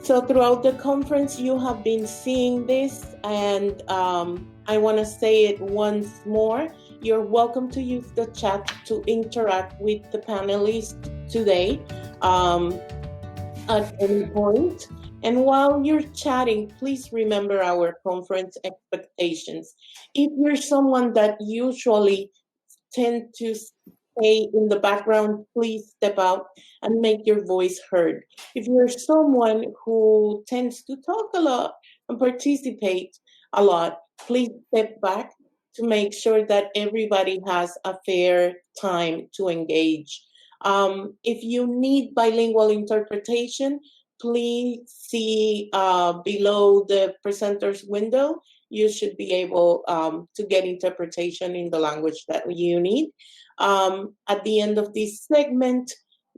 So throughout the conference, you have been seeing this, and I want to say it once more. You're welcome to use the chat to interact with the panelists today at any point. And while you're chatting, please remember our conference expectations. If you're someone that usually tend to stay in the background, please step out and make your voice heard. If you're someone who tends to talk a lot and participate a lot, please step back to make sure that everybody has a fair time to engage. If you need bilingual interpretation, please see below the presenter's window. You should be able to get interpretation in the language that you need. At the end of this segment,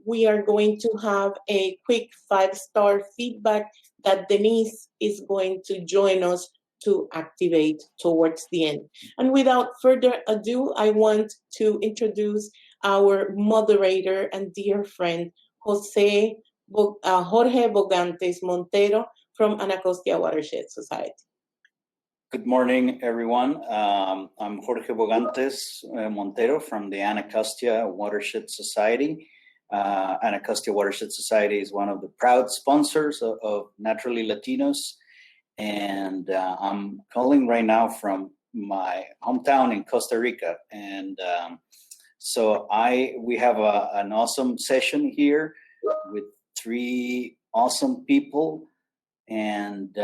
we are going to have a quick 5-star feedback that Denise is going to join us to activate towards the end. And without further ado, I want to introduce our moderator and dear friend, Jorge Bogantes Montero from Anacostia Watershed Society. Good morning, everyone. I'm Jorge Bogantes Montero from the Anacostia Watershed Society. Anacostia Watershed Society is one of the proud sponsors of Naturally Latinos. And I'm calling right now from my hometown in Costa Rica. And so we have an awesome session here with 3 awesome people. And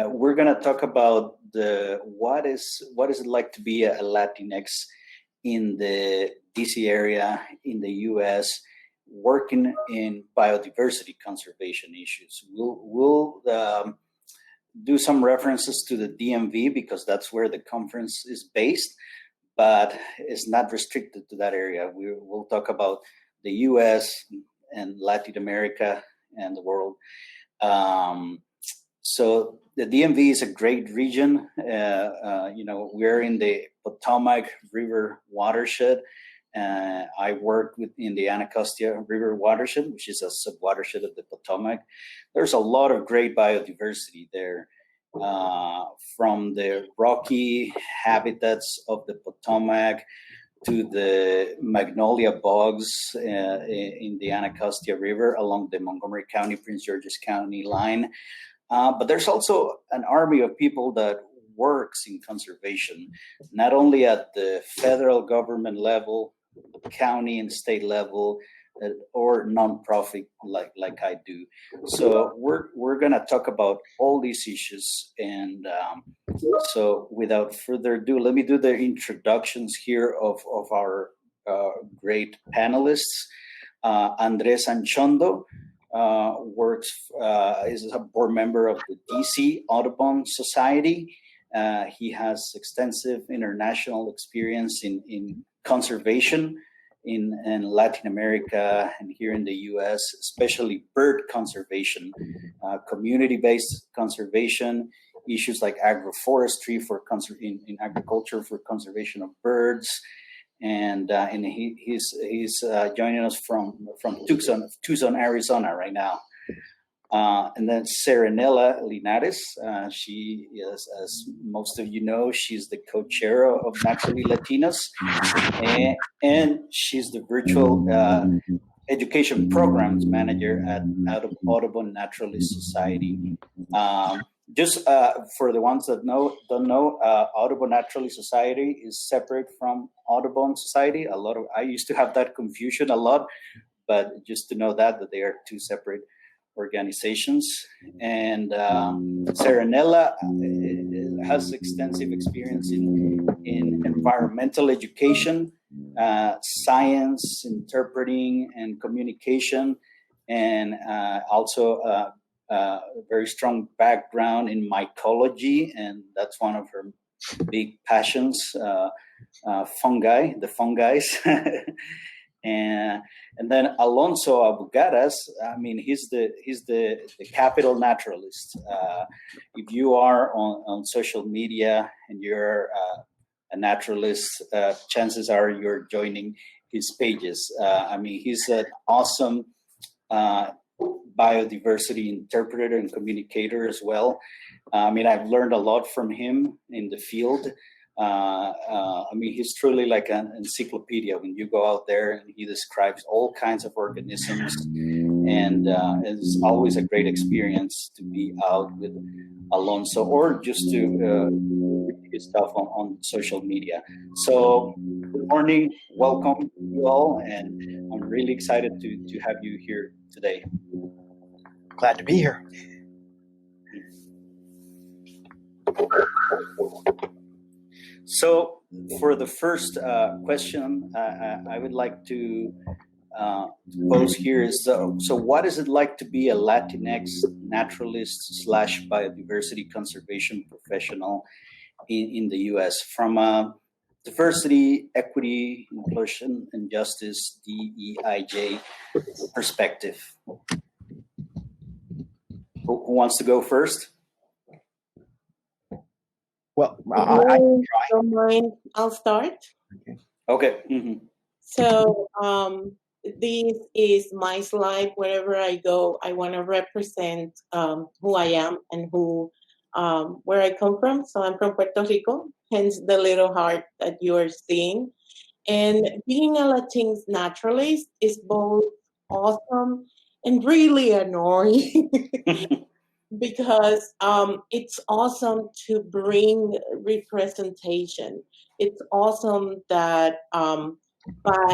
we're going to talk about what is it like to be a Latinx in the DC area in the US, working in biodiversity conservation issues. We'll do some references to the DMV because that's where the conference is based, but it's not restricted to that area. We'll talk about the US and Latin America and the world. So the DMV is a great region. We're in the Potomac River watershed. I work in the Anacostia River watershed, which is a sub-watershed of the Potomac. There's a lot of great biodiversity there, from the rocky habitats of the Potomac to the magnolia bogs in the Anacostia River along the Montgomery County, Prince George's County line. But there's also an army of people that works in conservation, not only at the federal government level, county and state level, or nonprofit like I do. So we're gonna talk about all these issues. And so without further ado, let me do the introductions here of our great panelists. Andres Anchondo is a board member of the DC Audubon Society. He has extensive international experience in conservation in Latin America and here in the US, especially bird conservation, community-based conservation, issues like agroforestry in agriculture for conservation of birds. And he's joining us from Tucson, Arizona right now. And then Serenella Linares, she is, as most of you know, she's the co-chair of Naturally Latinos, and she's the virtual education programs manager at Audubon Naturalist Society. Just for the ones that don't know, Audubon Naturalist Society is separate from Audubon Society. I used to have that confusion a lot, but just to know that they are 2 separate organizations. And Serenella has extensive experience in environmental education, science, interpreting, and communication, and also a very strong background in mycology, and that's one of her big passions, fungi, the fungis. And then Alonso Abugaras, I mean, he's the capital naturalist. If you are on social media and you're a naturalist, chances are you're joining his pages. I mean, he's an awesome biodiversity interpreter and communicator as well. I mean, I've learned a lot from him in the field. I mean, he's truly like an encyclopedia when you go out there, and he describes all kinds of organisms. And it's always a great experience to be out with Alonso, or just to read his stuff on social media. So, good morning, welcome you all, and I'm really excited to have you here today. Glad to be here. So, for the first question, I would like to pose here is, so what is it like to be a Latinx naturalist / biodiversity conservation professional in the U.S. from a diversity, equity, inclusion, and justice (DEIJ) perspective? Who wants to go first? Well, I don't mind, I'll start. Okay. Mm-hmm. So this is my slide. Wherever I go, I want to represent who I am and where I come from. So I'm from Puerto Rico, hence the little heart that you are seeing. And being a Latinx naturalist is both awesome and really annoying. Because it's awesome to bring representation. It's awesome that by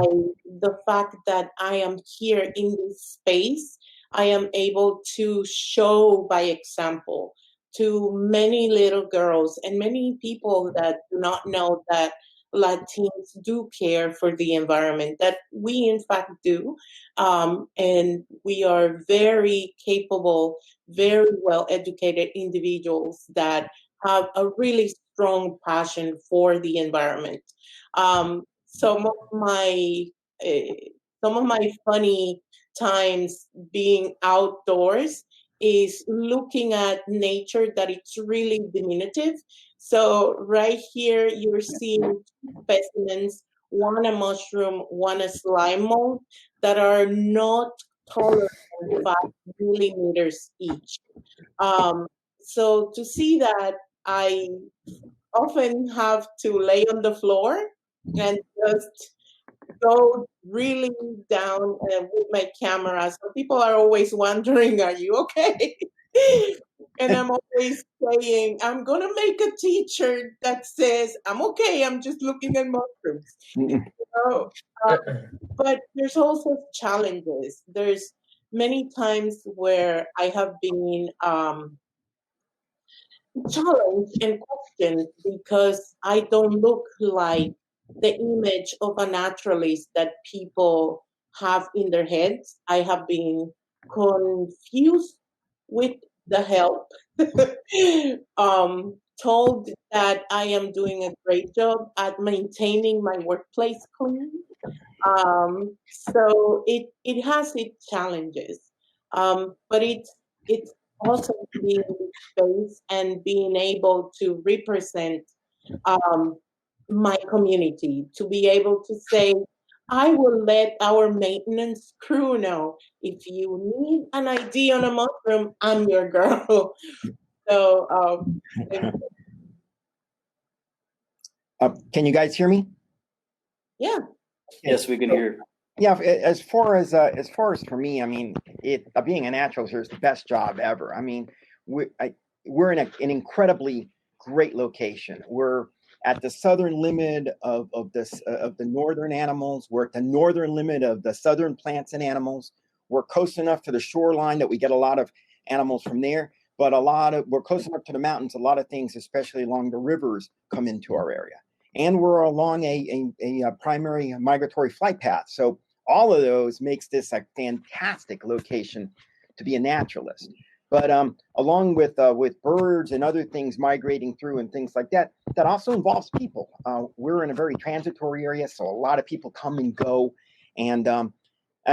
the fact that I am here in this space, I am able to show by example to many little girls and many people that do not know that Latinos do care for the environment, that we in fact do. And we are very capable, very well educated individuals that have a really strong passion for the environment. Some of my funny times being outdoors is looking at nature that it's really diminutive. So right here you're seeing two specimens, one a mushroom, one a slime mold, that are not taller than 5 millimeters each. So to see that, I often have to lay on the floor and just go really down with my camera. So people are always wondering, are you okay? And I'm always saying, I'm going to make a t-shirt that says, I'm okay, I'm just looking at mushrooms. But there's also challenges. There's many times where I have been challenged and questioned because I don't look like the image of a naturalist that people have in their heads. I have been confused with the help, told that I am doing a great job at maintaining my workplace clean. So it has its challenges, but it's awesome to be in this space and being able to represent my community, to be able to say, I will let our maintenance crew know if you need an ID on a mushroom, I'm your girl. So can you guys hear me? Yeah. Yes, we can hear. Yeah, as far as for me, I mean, being a naturalist is the best job ever. I mean, we're in an incredibly great location. We're at the southern limit of the northern animals. We're at the northern limit of the southern plants and animals. We're close enough to the shoreline that we get a lot of animals from there. But we're close enough to the mountains. A lot of things, especially along the rivers, come into our area. And we're along a primary migratory flight path. So all of those makes this a fantastic location to be a naturalist. But along with birds and other things migrating through and things like that, that also involves people. We're in a very transitory area, so a lot of people come and go, and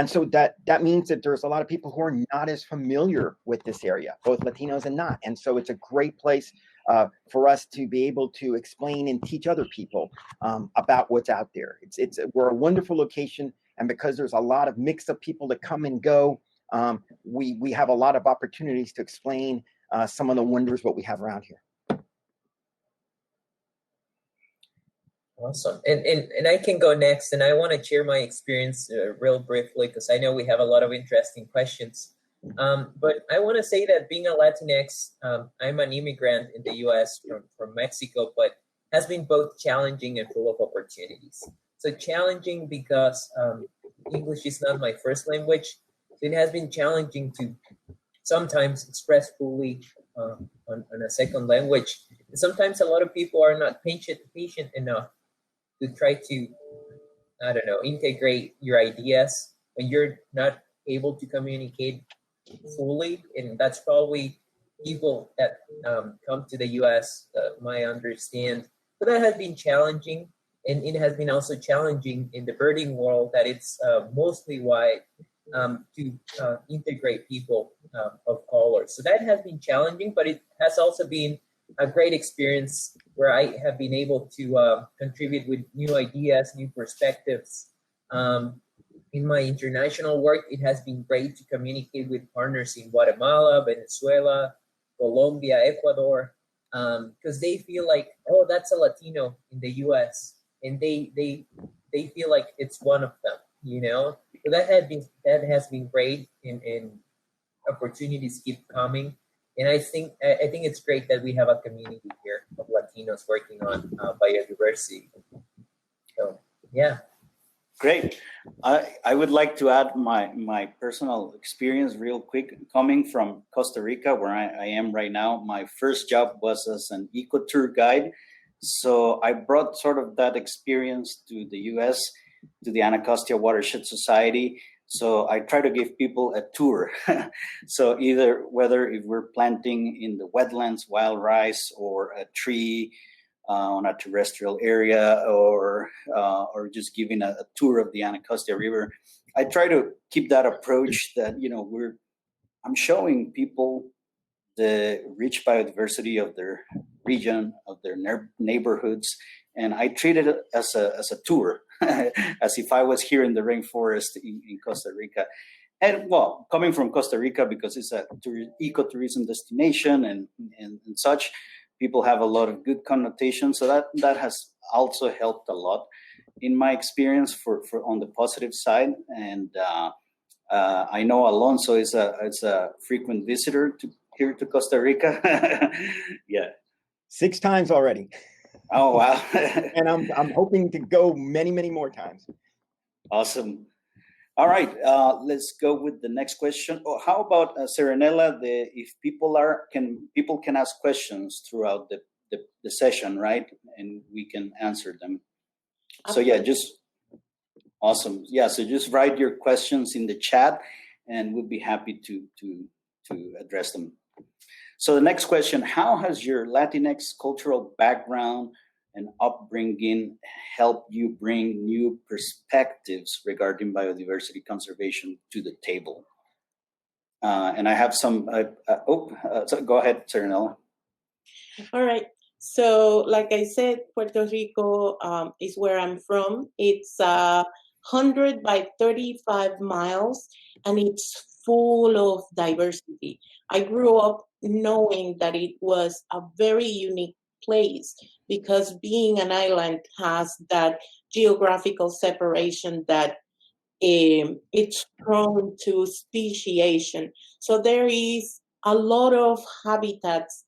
so that means that there's a lot of people who are not as familiar with this area, both Latinos and not. And so it's a great place for us to be able to explain and teach other people about what's out there. We're a wonderful location, and because there's a lot of mix of people that come and go, we have a lot of opportunities to explain some of the wonders what we have around here. Awesome. And I can go next, and I want to share my experience real briefly, because I know we have a lot of interesting questions. But I want to say that being a Latinx, I'm an immigrant in the U.S. from Mexico, but has been both challenging and full of opportunities. So challenging because English is not my first language. So it has been challenging to sometimes express fully on a second language. And sometimes a lot of people are not patient enough to try to, I don't know, integrate your ideas when you're not able to communicate fully. And that's probably people that come to the US might understand. But that has been challenging. And it has been also challenging in the birding world that it's mostly white to integrate people of color. So that has been challenging, but it has also been a great experience where I have been able to contribute with new ideas, new perspectives. In my international work, it has been great to communicate with partners in Guatemala, Venezuela, Colombia, Ecuador, because they feel like, oh, that's a Latino in the US, and they feel like it's one of them, you know. So that has been great, and opportunities keep coming. And I think it's great that we have a community here of Latinos working on biodiversity. So yeah. Great. I would like to add my personal experience real quick. Coming from Costa Rica, where I am right now, my first job was as an eco tour guide. So I brought sort of that experience to the US, to the Anacostia Watershed Society. So I try to give people a tour. So either whether if we're planting in the wetlands, wild rice, or a tree on a terrestrial area, or just giving a tour of the Anacostia River, I try to keep that approach that, you know, I'm showing people the rich biodiversity of their region, of their neighborhoods, and I treat it as a tour, as if I was here in the rainforest in Costa Rica. And well, coming from Costa Rica, because it's a ecotourism destination and such, people have a lot of good connotations. So that has also helped a lot in my experience for on the positive side. And I know Alonso is a frequent visitor here to Costa Rica. Yeah. 6 times already. Oh, wow. And I'm hoping to go many, many more times. Awesome. All right, let's go with the next question. Oh, how about Serenella? If people can ask questions throughout the session, right? And we can answer them. So yeah, just awesome. Yeah, so just write your questions in the chat, and we'll be happy to address them. So the next question: how has your Latinx cultural background and upbringing help you bring new perspectives regarding biodiversity conservation to the table? And I have some. So go ahead, Serenella. All right. So, like I said, Puerto Rico is where I'm from. It's 100 by 35 miles, and it's full of diversity. I grew up knowing that it was a very unique place because being an island has that geographical separation that it's prone to speciation. So there is a lot of habitats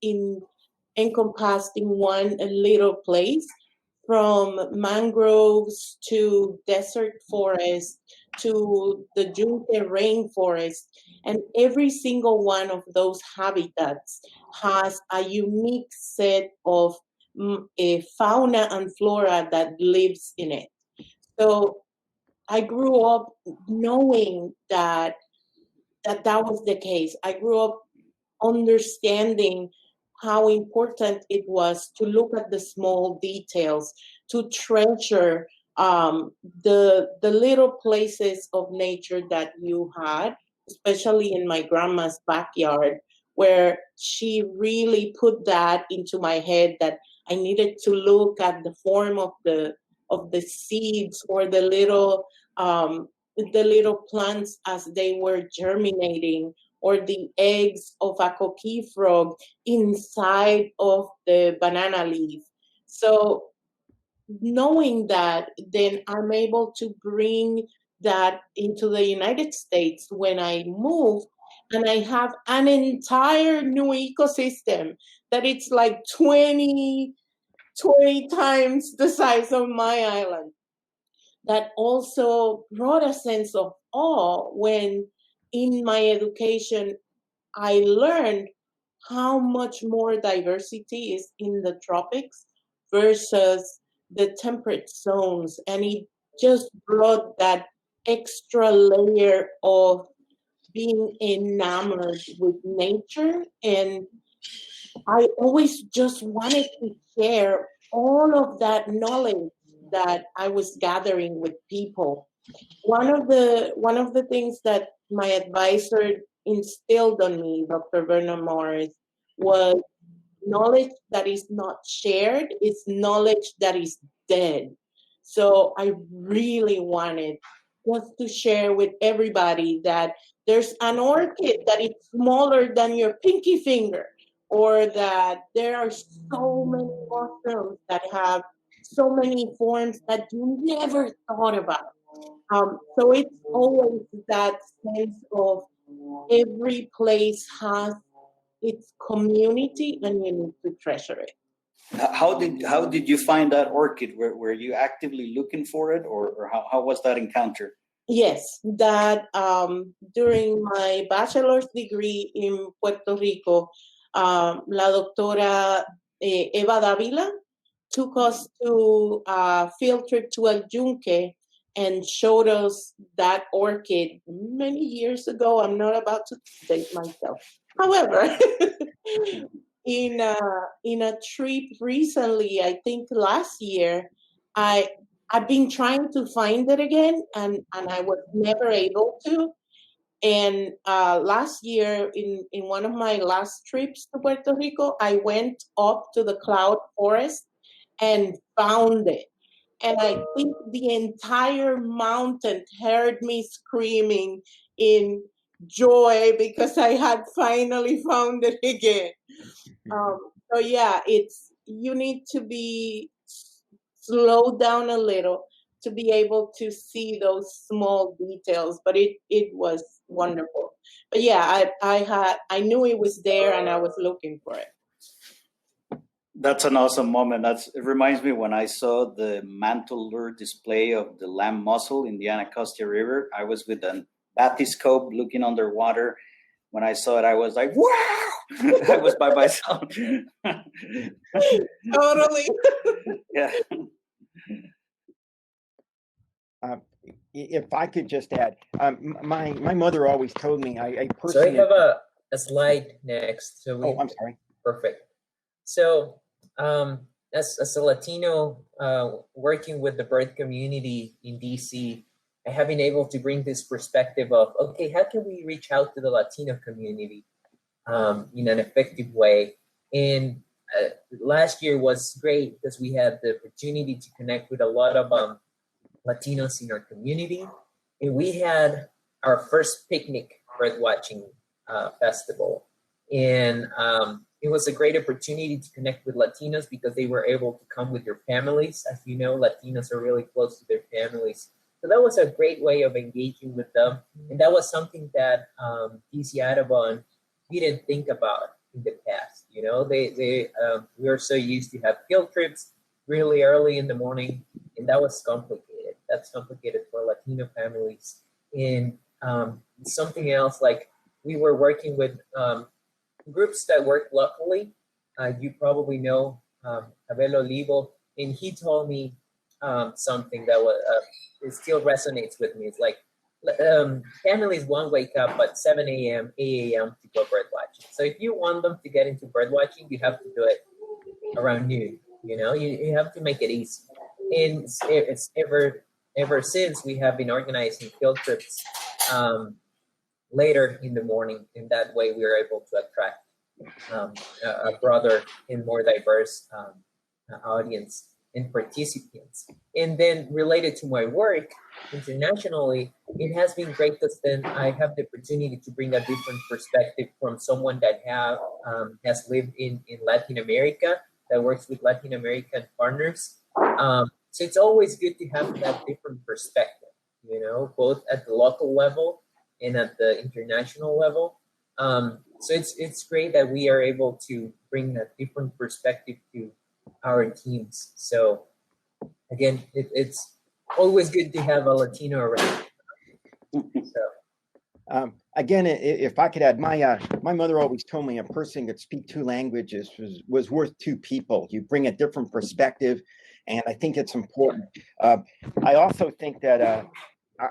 encompassed in one little place, from mangroves to desert forest to the Yunque rainforest. And every single one of those habitats has a unique set of fauna and flora that lives in it. So I grew up knowing that was the case. I grew up understanding how important it was to look at the small details, to treasure the little places of nature that you had, especially in my grandma's backyard, where she really put that into my head that I needed to look at the form of the seeds or the little the little plants as they were germinating, or the eggs of a coqui frog inside of the banana leaf. So knowing that, then I'm able to bring that into the United States when I move, and I have an entire new ecosystem that it's like 20 times the size of my island. That also brought a sense of awe when in my education I learned how much more diversity is in the tropics versus the temperate zones. And it just brought that extra layer of being enamored with nature. And I always just wanted to share all of that knowledge that I was gathering with people. One of the things that my advisor instilled on me, Dr. Vernon Morris, was knowledge that is not shared is knowledge that is dead. So I really wanted just to share with everybody that there's an orchid that is smaller than your pinky finger, or that there are so many mushrooms that have so many forms that you never thought about. So it's always that sense of every place has its community, and you need to treasure it. How did you find that orchid? Were you actively looking for it, or how was that encounter? Yes, that during my bachelor's degree in Puerto Rico, La Doctora Eva Davila took us to a field trip to El Yunque and showed us that orchid many years ago. I'm not about to date myself. However, in a trip recently, I think last year, I've been trying to find it again, and I was never able to. And last year, in one of my last trips to Puerto Rico, I went up to the cloud forest and found it. And I think the entire mountain heard me screaming in joy because I had finally found it again. So yeah, you need to be slowed down a little to be able to see those small details, but it was wonderful. But yeah, I knew it was there and I was looking for it. That's an awesome moment. It reminds me when I saw the mantle lure display of the lamb mussel in the Anacostia River. I was with an bathyscope looking underwater. When I saw it, I was like, wow! I was by myself. Totally. Yeah. If I could just add, my mother always told me, I So I personally. have a slide next. So Oh, I'm sorry. Perfect. So as a Latino working with the bird community in DC, I have been able to bring this perspective of, okay, how can we reach out to the Latino community in an effective way? And last year was great because we had the opportunity to connect with a lot of Latinos in our community. And we had our first picnic bird watching festival. And it was a great opportunity to connect with Latinos because they were able to come with their families. As you know, Latinos are really close to their families. So that was a great way of engaging with them. And that was something that DC Audubon didn't think about in the past. You know, we were so used to have field trips really early in the morning, and that was complicated. That's complicated for Latino families. And something else, like we were working with groups that work locally. You probably know Abel Olivo, and he told me something that was it still resonates with me. It's like families won't wake up at 7 a.m., 8 a.m. to go bird watching. So if you want them to get into bird watching, you have to do it around noon. You know, you have to make it easy. And it's ever since we have been organizing field trips later in the morning. In that way, we are able to attract a broader and more diverse audience. and participants. And then related to my work internationally, it has been great because then I have the opportunity to bring a different perspective from someone that has lived in Latin America, that works with Latin American partners. So it's always good to have that different perspective, both at the local level and at the international level. So it's great that we are able to bring that different perspective to our teams. So again, it's always good to have a Latino around. So. Again, if I could add, my mother always told me a person could speak two languages was worth two people. You bring a different perspective, and I think it's important. I also think that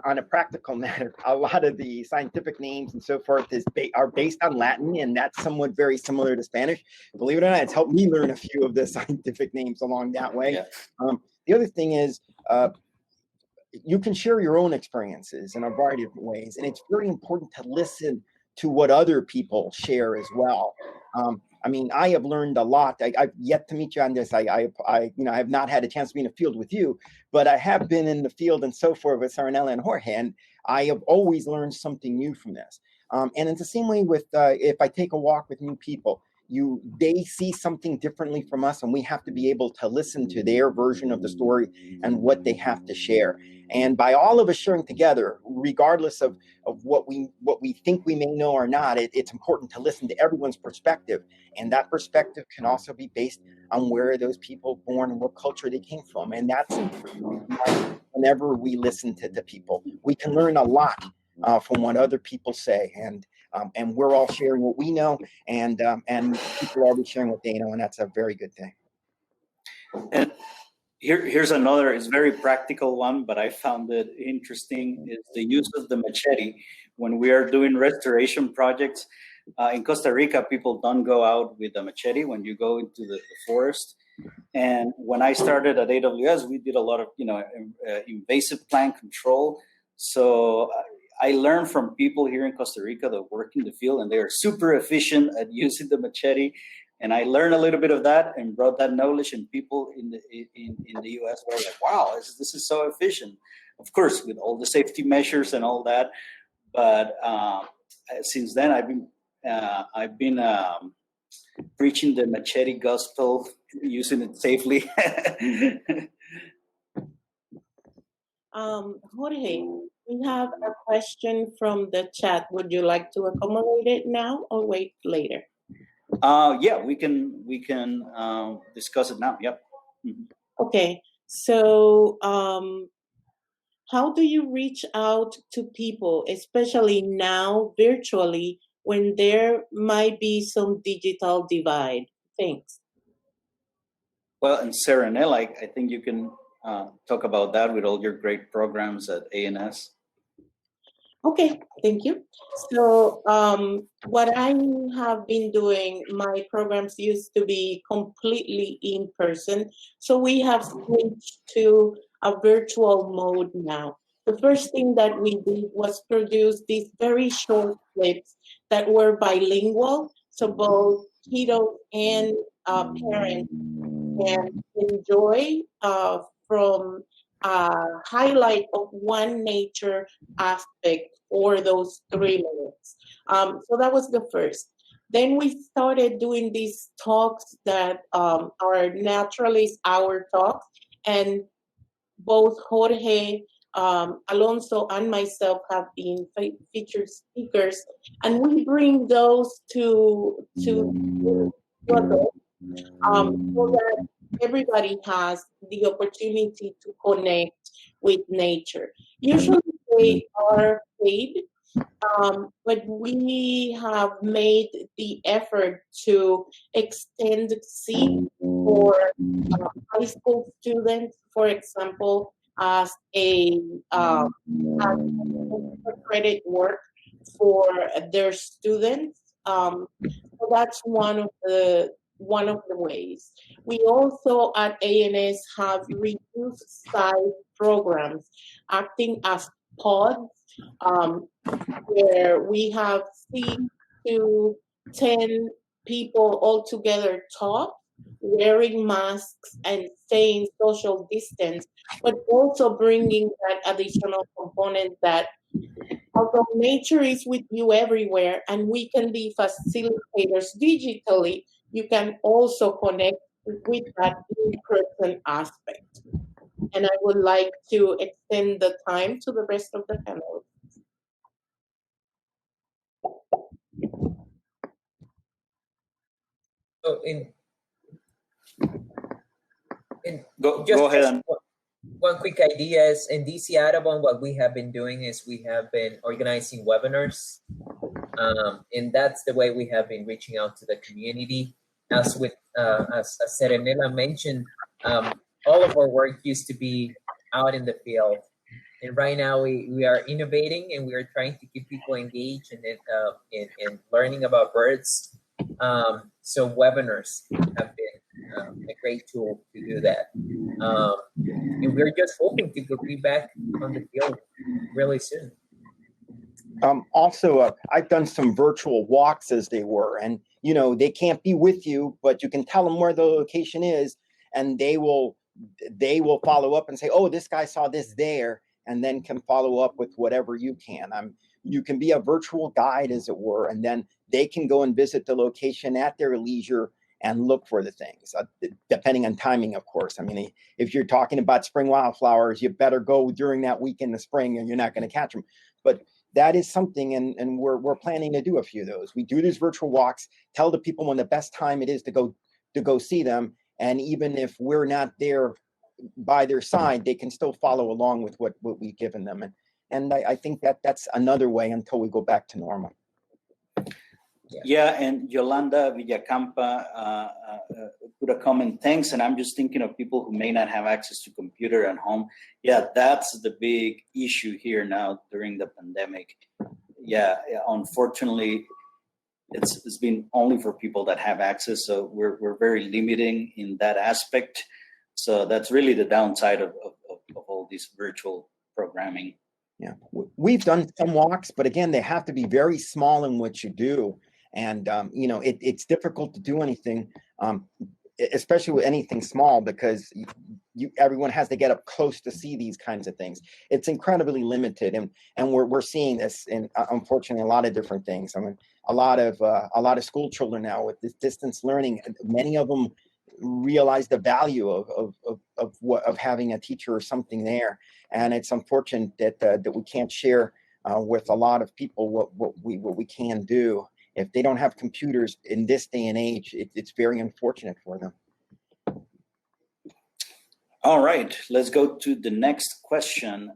on a practical matter, a lot of the scientific names and so forth are based on Latin, and that's somewhat very similar to Spanish. Believe it or not, it's helped me learn a few of the scientific names along that way. Yeah. The other thing is, you can share your own experiences in a variety of ways, and it's very important to listen to what other people share as well. I mean, I have learned a lot. I've yet to meet you on this. I have not had a chance to be in the field with you, but I have been in the field and so forth with Saranella and Jorge, and I have always learned something new from this. And it's the same way with if I take a walk with new people. They see something differently from us, and we have to be able to listen to their version of the story and what they have to share. And by all of us sharing together, regardless of what we think we may know or not, it's important to listen to everyone's perspective. And that perspective can also be based on where those people were born and what culture they came from. And that's whenever we listen to people, we can learn a lot from what other people say. And we're all sharing what we know, and people are always sharing what they know, and that's a very good thing. And here's another, it's very practical one, but I found it interesting, is the use of the machete. When we are doing restoration projects, in Costa Rica, people don't go out with a machete when you go into the forest. And when I started at AWS, we did a lot of invasive plant control. So I learned from people here in Costa Rica that work in the field, and they are super efficient at using the machete. And I learned a little bit of that and brought that knowledge, and people in the US were like, wow, this is so efficient. Of course, with all the safety measures and all that. But since then, I've been preaching the machete gospel, using it safely. Jorge, we have a question from the chat. Would you like to accommodate it now or wait later? Yeah, we can discuss it now. Yep. Mm-hmm. Okay. So, how do you reach out to people, especially now virtually, when there might be some digital divide? Thanks. Well, and Saranella, I think you can talk about that with all your great programs at ANS. Okay, thank you. So what I have been doing, my programs used to be completely in person. So we have switched to a virtual mode now. The first thing that we did was produce these very short clips that were bilingual. So both kiddos and parents can enjoy from a highlight of one nature aspect for those 3 minutes. So that was the first. Then we started doing these talks that are Naturalists Hour talks, and both Jorge, Alonso, and myself have been featured speakers, and we bring those to adults, so that everybody has the opportunity to connect with nature. Usually they are paid, but we have made the effort to extend seats for high school students, for example, as a credit work for their students. So that's one of the ways. We also at ANS have reduced size programs acting as pods, where we have 6 to 10 people all together talk, wearing masks and staying social distance, but also bringing that additional component that although nature is with you everywhere and we can be facilitators digitally, you can also connect with that in-person aspect. And I would like to extend the time to the rest of the panel. So Go ahead. One quick idea is in DC Audubon, what we have been doing is we have been organizing webinars. And that's the way we have been reaching out to the community. As Serenela mentioned, all of our work used to be out in the field. And right now we are innovating and we are trying to keep people engaged and in learning about birds. So webinars have been a great tool to do that. And we're just hoping to be back on the field really soon. Also, I've done some virtual walks as they were, and they can't be with you, but you can tell them where the location is, and they will follow up and say, "Oh, this guy saw this there," and then can follow up with whatever you can. You can be a virtual guide, as it were, and then they can go and visit the location at their leisure and look for the things, depending on timing, of course. I mean, if you're talking about spring wildflowers, you better go during that week in the spring, and you're not going to catch them. But that is something, and we're planning to do a few of those. We do these virtual walks, tell the people when the best time it is to go see them, and even if we're not there by their side, they can still follow along with what we've given them. And I think that's another way until we go back to normal. Yeah, and Yolanda Villacampa put a comment, thanks, and I'm just thinking of people who may not have access to computer at home. Yeah, that's the big issue here now during the pandemic. Yeah, unfortunately, it's been only for people that have access, so we're very limiting in that aspect. So that's really the downside of all this virtual programming. Yeah, we've done some walks, but again, they have to be very small in what you do. And, it's difficult to do anything, especially with anything small, because everyone has to get up close to see these kinds of things. It's incredibly limited. And we're seeing this in, unfortunately, a lot of different things. I mean, a lot of school children now with this distance learning, many of them realize the value of having a teacher or something there. And it's unfortunate that we can't share with a lot of people what we can do. If they don't have computers in this day and age, it's very unfortunate for them. All right, let's go to the next question.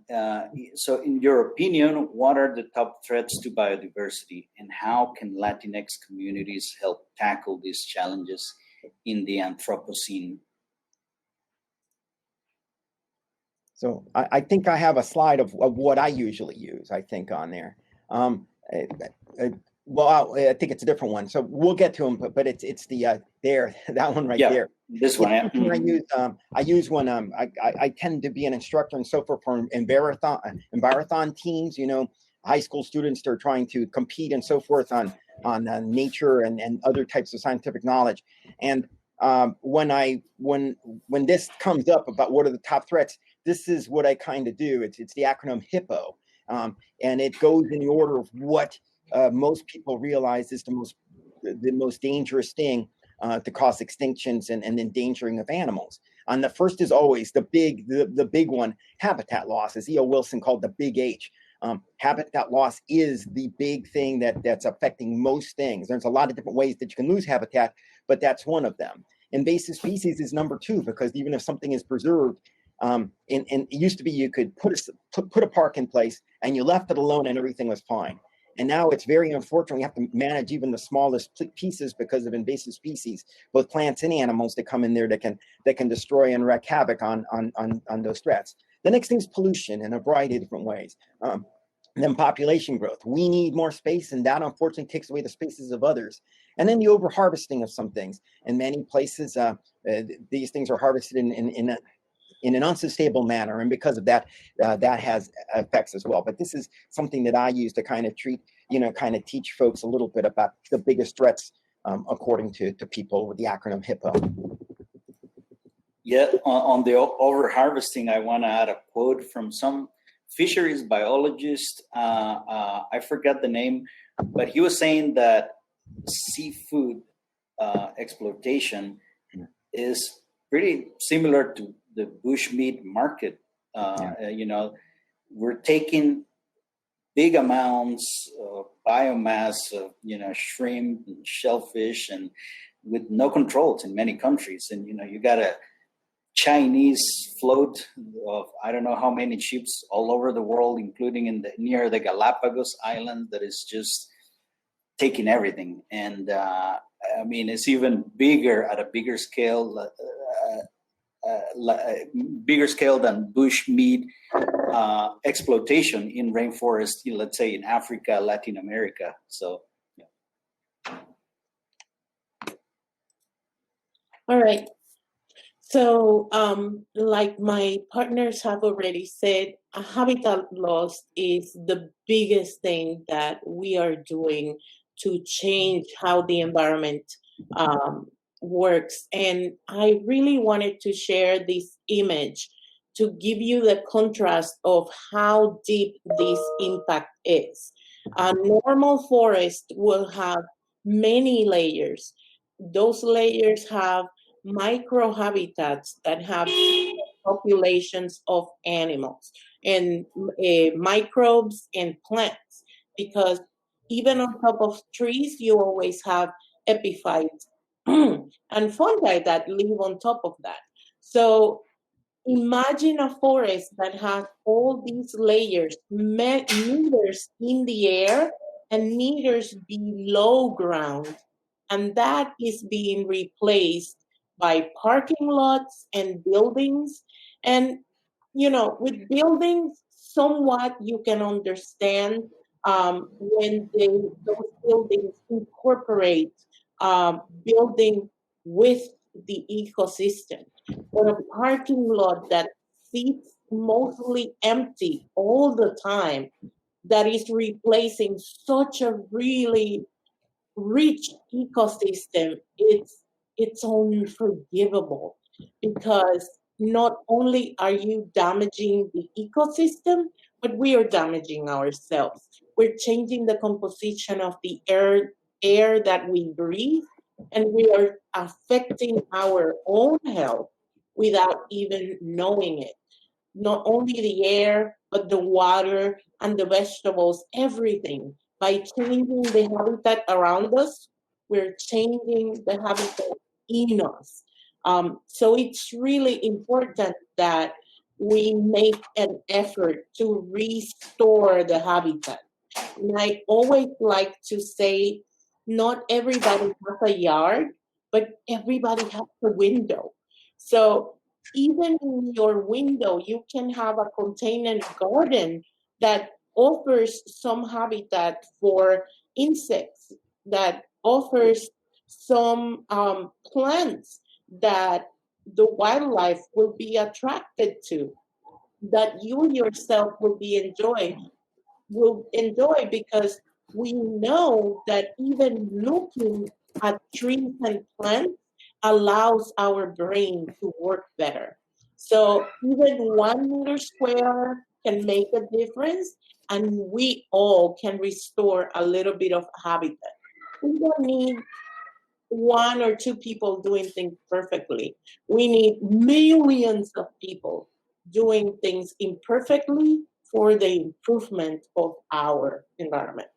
So in your opinion, what are the top threats to biodiversity, and how can Latinx communities help tackle these challenges in the Anthropocene? So I think I have a slide of what I usually use, I think, on there. Well, I think it's a different one, so we'll get to them. But it's the that one right there. This one. Yeah. I use one. I tend to be an instructor and so forth for envirothon teams. High school students that are trying to compete and so forth on nature and other types of scientific knowledge. And when this comes up about what are the top threats, this is what I kind of do. It's the acronym HIPPO, and it goes in the order of what most people realize is the most dangerous thing to cause extinctions and endangering of animals. And the first is always the big one, habitat loss, as E.O. Wilson called the big H. Habitat loss is the big thing that's affecting most things. There's a lot of different ways that you can lose habitat, but that's one of them. Invasive species is number two, because even if something is preserved, and it used to be you could put a park in place and you left it alone and everything was fine. And now it's very unfortunate. We have to manage even the smallest pieces because of invasive species, both plants and animals that come in there that can destroy and wreak havoc on those threats. The next thing is pollution in a variety of different ways. And then population growth. We need more space, and that unfortunately takes away the spaces of others. And then the overharvesting of some things. In many places, these things are harvested in an unsustainable manner, and because of that, that has effects as well. But this is something that I use to kind of teach folks a little bit about the biggest threats according to people with the acronym HIPPO. Yeah, on the over harvesting, I want to add a quote from some fisheries biologist. I forgot the name, but he was saying that seafood exploitation is pretty similar to the bushmeat market. You know, we're taking big amounts of biomass of, you know, shrimp and shellfish, and with no controls in many countries. And, you know, you got a Chinese float of I don't know how many ships all over the world, including in the near the Galapagos Island, that is just taking everything. And I mean, it's even bigger at a bigger scale, bigger scale than bush meat exploitation in rainforest, let's say in Africa, Latin America. So, yeah. All right. So, like my partners have already said, habitat loss is the biggest thing that we are doing to change how the environment works. And I really wanted to share this image to give you the contrast of how deep this impact is. A normal forest will have many layers. Those layers have microhabitats that have populations of animals and microbes and plants, because even on top of trees, you always have epiphytes and fungi that live on top of that. So imagine a forest that has all these layers, meters in the air and meters below ground. And that is being replaced by parking lots and buildings. And, you know, with buildings, somewhat you can understand when those buildings incorporate building with the ecosystem. But a parking lot that sits mostly empty all the time, that is replacing such a really rich ecosystem, it's unforgivable, because not only are you damaging the ecosystem, but we are damaging ourselves. We're changing the composition of the air that we breathe, and we are affecting our own health without even knowing it. Not only the air, but the water and the vegetables, everything. By changing the habitat around us, we're changing the habitat in us. So it's really important that we make an effort to restore the habitat. And I always like to say, not everybody has a yard, but everybody has a window. So even in your window, you can have a contained garden that offers some habitat for insects, that offers some plants that the wildlife will be attracted to, that you yourself will enjoy, because we know that even looking at trees and plants allows our brain to work better. So even 1 meter square can make a difference, and we all can restore a little bit of habitat. We don't need one or two people doing things perfectly. We need millions of people doing things imperfectly for the improvement of our environment.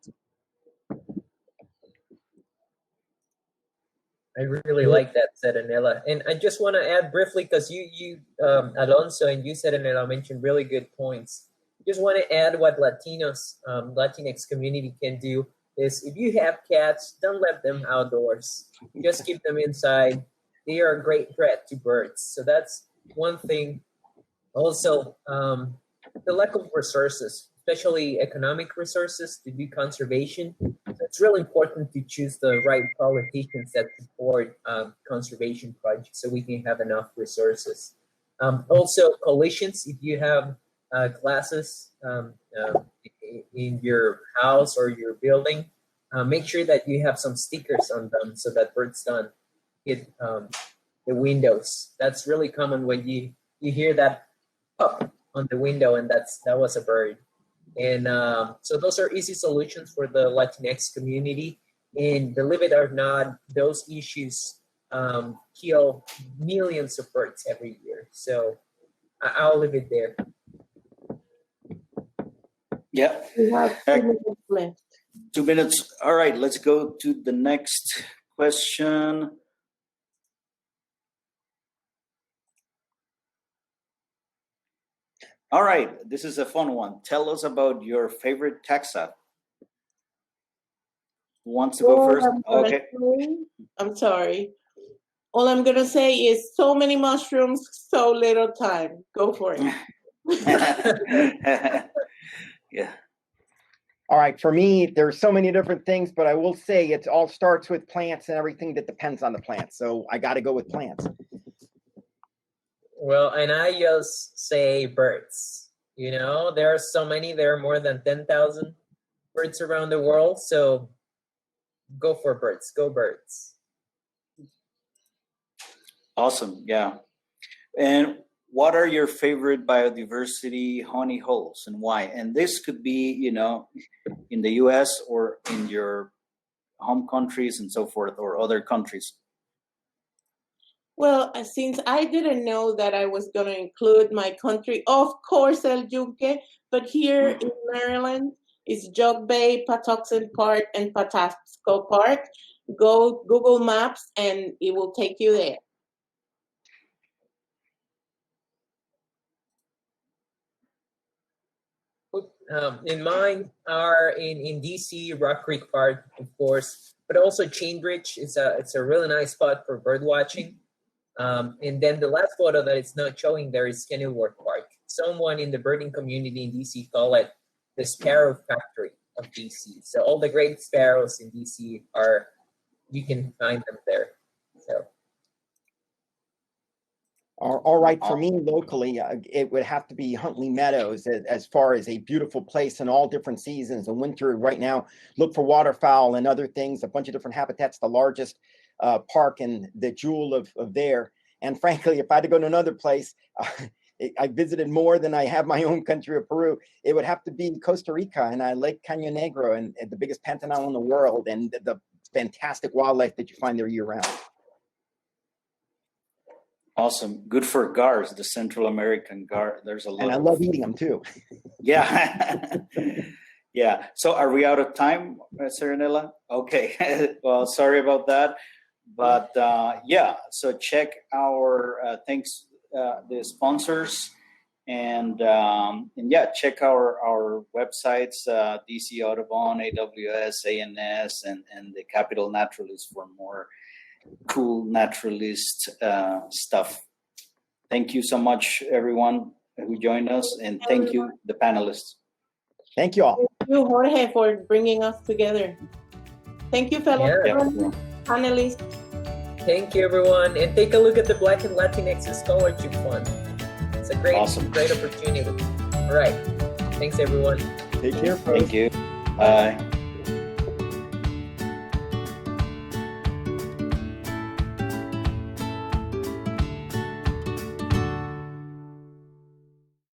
I really like that, said Anela. And I just want to add briefly, because you Alonso, and you said Anela mentioned really good points. Just want to add what Latinos, Latinx community can do is, if you have cats, don't let them outdoors. Just keep them inside. They are a great threat to birds. So that's one thing. Also, the lack of resources, especially economic resources to do conservation. So it's really important to choose the right politicians that support conservation projects, so we can have enough resources. Also, coalitions, if you have classes in your house or your building, make sure that you have some stickers on them so that birds don't hit the windows. That's really common when you hear that pop on the window, and that was a bird. And so those are easy solutions for the Latinx community. And believe it or not, those issues kill millions of birds every year. So I'll leave it there. Yeah. We have 2 minutes left. 2 minutes. All right, let's go to the next question. All right, this is a fun one. Tell us about your favorite taxa. Who wants to go first? Okay. I'm sorry. All I'm going to say is so many mushrooms, so little time. Go for it. Yeah. All right, for me, there's so many different things, but I will say it all starts with plants and everything that depends on the plants. So I got to go with plants. Well, and I just say birds. You know, there are so many. There are more than 10,000 birds around the world. So go for birds. Go birds. Awesome. Yeah. And what are your favorite biodiversity honey holes and why? And this could be, you know, in the US or in your home countries and so forth, or other countries. Well, since I didn't know that I was going to include my country, of course, El Yunque, but here in Maryland, it's Jog Bay, Patuxent Park, and Patapsco Park. Go Google Maps and it will take you there. In mine are in DC, Rock Creek Park, of course, but also Chainbridge. It's a really nice spot for bird watching. And then the last photo that it's not showing there is Kenilworth Park. Someone in the birding community in DC call it the Sparrow Factory of DC. So all the great sparrows in DC you can find them there. So. All right, for me locally, it would have to be Huntley Meadows as far as a beautiful place in all different seasons. In winter, right now, look for waterfowl and other things, a bunch of different habitats, the largest park and the jewel of there. And frankly, if I had to go to another place, I visited more than I have my own country of Peru. It would have to be Costa Rica and Lake Caño Negro and the biggest pantanal in the world and the fantastic wildlife that you find there year round. Awesome. Good for gars, the Central American gar. There's a lot. And I love eating them too. Yeah. Yeah. So are we out of time, Serenella? Okay. Well, sorry about that. But yeah, so check our thanks, the sponsors, and yeah, check our websites, DC Audubon, AWS, ANS, and the Capital Naturalists for more cool naturalist stuff. Thank you so much, everyone who joined us, and thank you, the panelists. Thank you all. Thank you, Jorge, for bringing us together. Thank you, fellow panelists. Thank you, everyone, and take a look at the Black and Latinx Scholarship Fund. It's a great opportunity. All right. Thanks, everyone. Take care. Thank you. Bye.